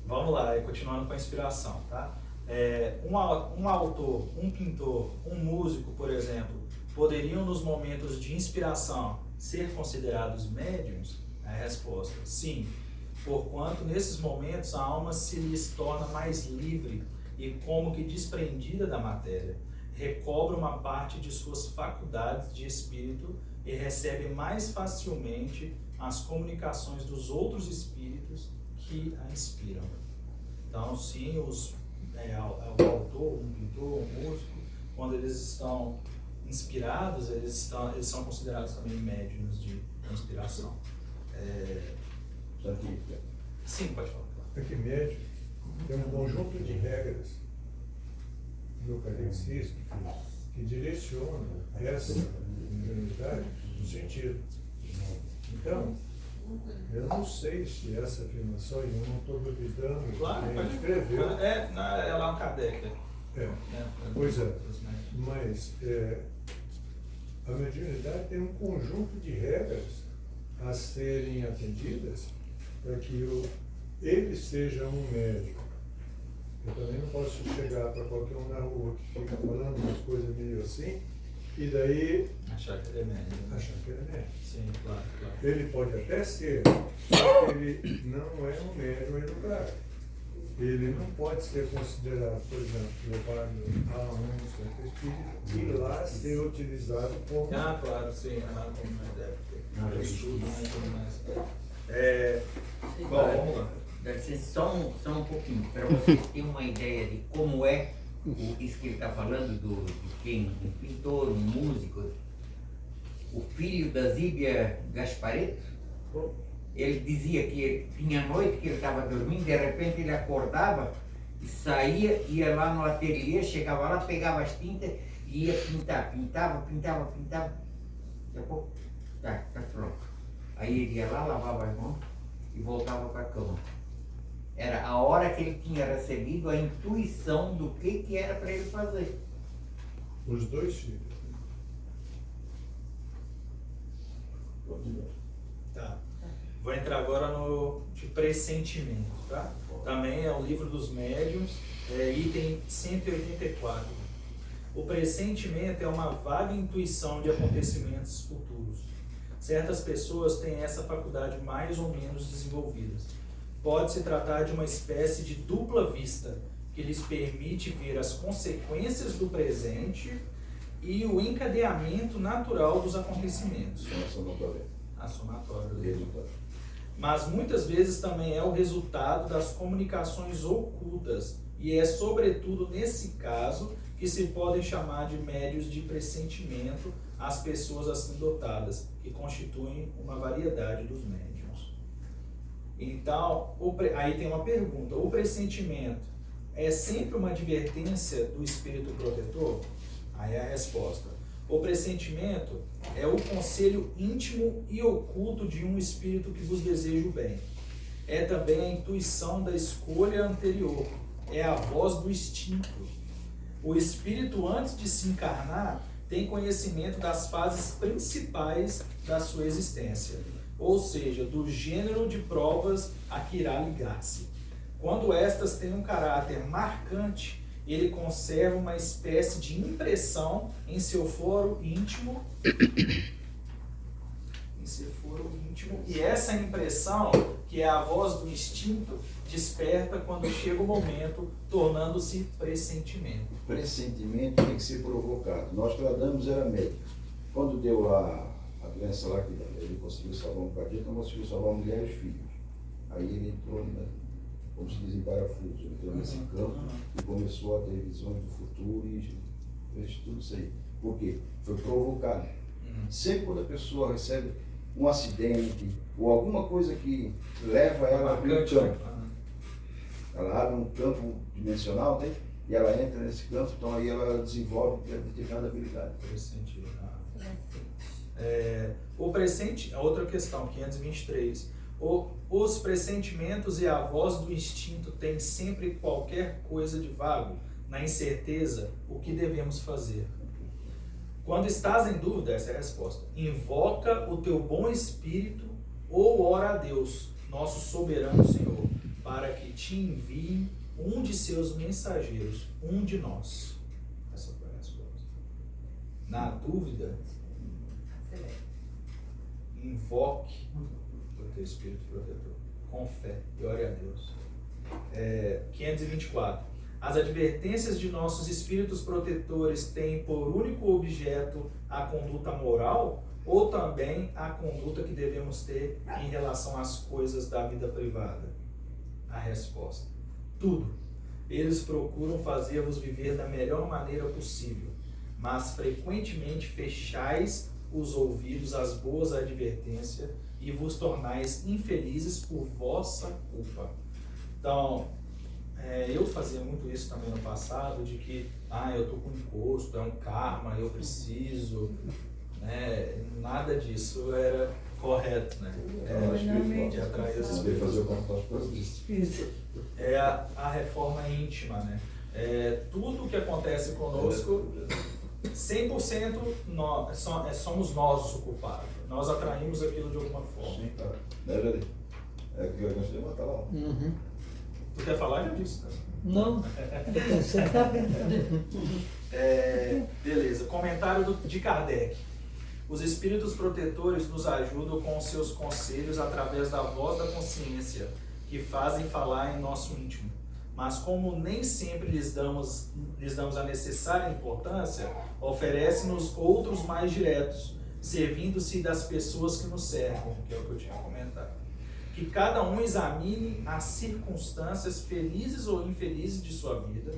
Vamos lá, continuando com a inspiração, tá? Um autor, um pintor, um músico, por exemplo, poderiam nos momentos de inspiração ser considerados médiums? A resposta, sim, porquanto nesses momentos a alma se lhes torna mais livre e como que desprendida da matéria, recobra uma parte de suas faculdades de espírito e recebe mais facilmente as comunicações dos outros espíritos que a inspiram. Então, sim, o autor, um pintor, um músico, quando eles estão inspirados, eles são considerados também médiuns de inspiração. Sim, pode falar. Aqui médium tem um conjunto de regras do catecismo que direciona essa mediunidade no sentido. Então, eu não sei se essa afirmação, e eu não estou duvidando Claro, quem pode escreveu. É lá no Kardec. Pois é, mas a mediunidade tem um conjunto de regras a serem atendidas para que ele seja um médium. Eu também não posso chegar para qualquer um na rua que fica falando umas coisas meio assim, e daí achar que ele é médium. Sim, claro. Ele pode até ser, só que ele não é um médium educado. Ele não pode ser considerado, por exemplo, levado a um certo espírito e lá ser utilizado como... Claro, sim. Como mais deve ter. Estudo, Bom, vamos lá. Deve ser só um pouquinho, para vocês terem uma ideia de como é isso que ele está falando, um pintor, um músico. O filho da Zíbia Gasparetto, ele dizia que ele tinha noite que ele estava dormindo, de repente ele acordava e saía, ia lá no ateliê, chegava lá, pegava as tintas e ia pintar, pintava. Daqui a pouco, tá pronto. Aí ele ia lá, lavava as mãos e voltava para a cama. Era a hora que ele tinha recebido a intuição do que era para ele fazer. Os dois filhos. Tá. Vou entrar agora no de pressentimento, tá? Também é o livro dos médiuns, item 184. O pressentimento é uma vaga intuição de acontecimentos futuros. Certas pessoas têm essa faculdade mais ou menos desenvolvidas. Pode-se tratar de uma espécie de dupla vista, que lhes permite ver as consequências do presente e o encadeamento natural dos acontecimentos. A somatória do resultado. Mas muitas vezes também é o resultado das comunicações ocultas, e é sobretudo nesse caso que se podem chamar de médios de pressentimento as pessoas assim dotadas, que constituem uma variedade dos médiuns. Então, aí tem uma pergunta: o pressentimento é sempre uma advertência do espírito protetor? Aí a resposta: o pressentimento é o conselho íntimo e oculto de um espírito que vos deseja o bem. É também a intuição da escolha anterior, é a voz do instinto. O espírito, antes de se encarnar, tem conhecimento das fases principais da sua existência, ou seja, do gênero de provas a que irá ligar-se. Quando estas têm um caráter marcante, ele conserva uma espécie de impressão em seu foro íntimo, e essa impressão, que é a voz do instinto, desperta quando chega o momento, tornando-se pressentimento. Pressentimento tem que ser provocado. Nostradamus era médico. Quando deu lá a doença lá, que ele conseguiu salvar um cardíaco, não conseguiu salvar a mulher e os filhos. Aí ele entrou, como se diz, em parafuso, entrou nesse campo e começou a ter visões do futuro e fez tudo isso aí. Por quê? Foi provocado. Sempre quando a pessoa recebe um acidente ou alguma coisa que leva ela a um campo, ela abre um campo dimensional, né? E ela entra nesse campo, então aí ela desenvolve determinada habilidade. O presente, outra questão, 523. Os pressentimentos e a voz do instinto têm sempre qualquer coisa de vago, na incerteza, o que devemos fazer? Quando estás em dúvida, essa é a resposta. Invoca o teu bom espírito ou ora a Deus, nosso soberano Senhor, para que te envie um de seus mensageiros, um de nós. Essa foi a resposta. Na dúvida, invoque o teu Espírito protetor, com fé, e ore a Deus. 524. As advertências de nossos espíritos protetores têm por único objeto a conduta moral ou também a conduta que devemos ter em relação às coisas da vida privada? A resposta: tudo. Eles procuram fazer-vos viver da melhor maneira possível, mas frequentemente fechais os ouvidos às boas advertências e vos tornais infelizes por vossa culpa. Então, eu fazia muito isso também no passado, de que, eu tô com encosto, é um karma, eu preciso, né? Nada disso era correto, né? De atrair as Saber fazer o contato com as vistas. É a reforma íntima, né? Tudo que acontece conosco, 100% somos nós os culpados. Nós atraímos aquilo de alguma forma. Sim, cara. Né, Jari? É que eu gostei de matar lá. Uhum. Tu quer falar? Já disse. Né? Não, você está pensando. Beleza. Comentário de Kardec. Os espíritos protetores nos ajudam com os seus conselhos através da voz da consciência, que fazem falar em nosso íntimo. Mas como nem sempre lhes damos a necessária importância, oferece-nos outros mais diretos, servindo-se das pessoas que nos cercam, que é o que eu tinha comentado. Que cada um examine as circunstâncias felizes ou infelizes de sua vida,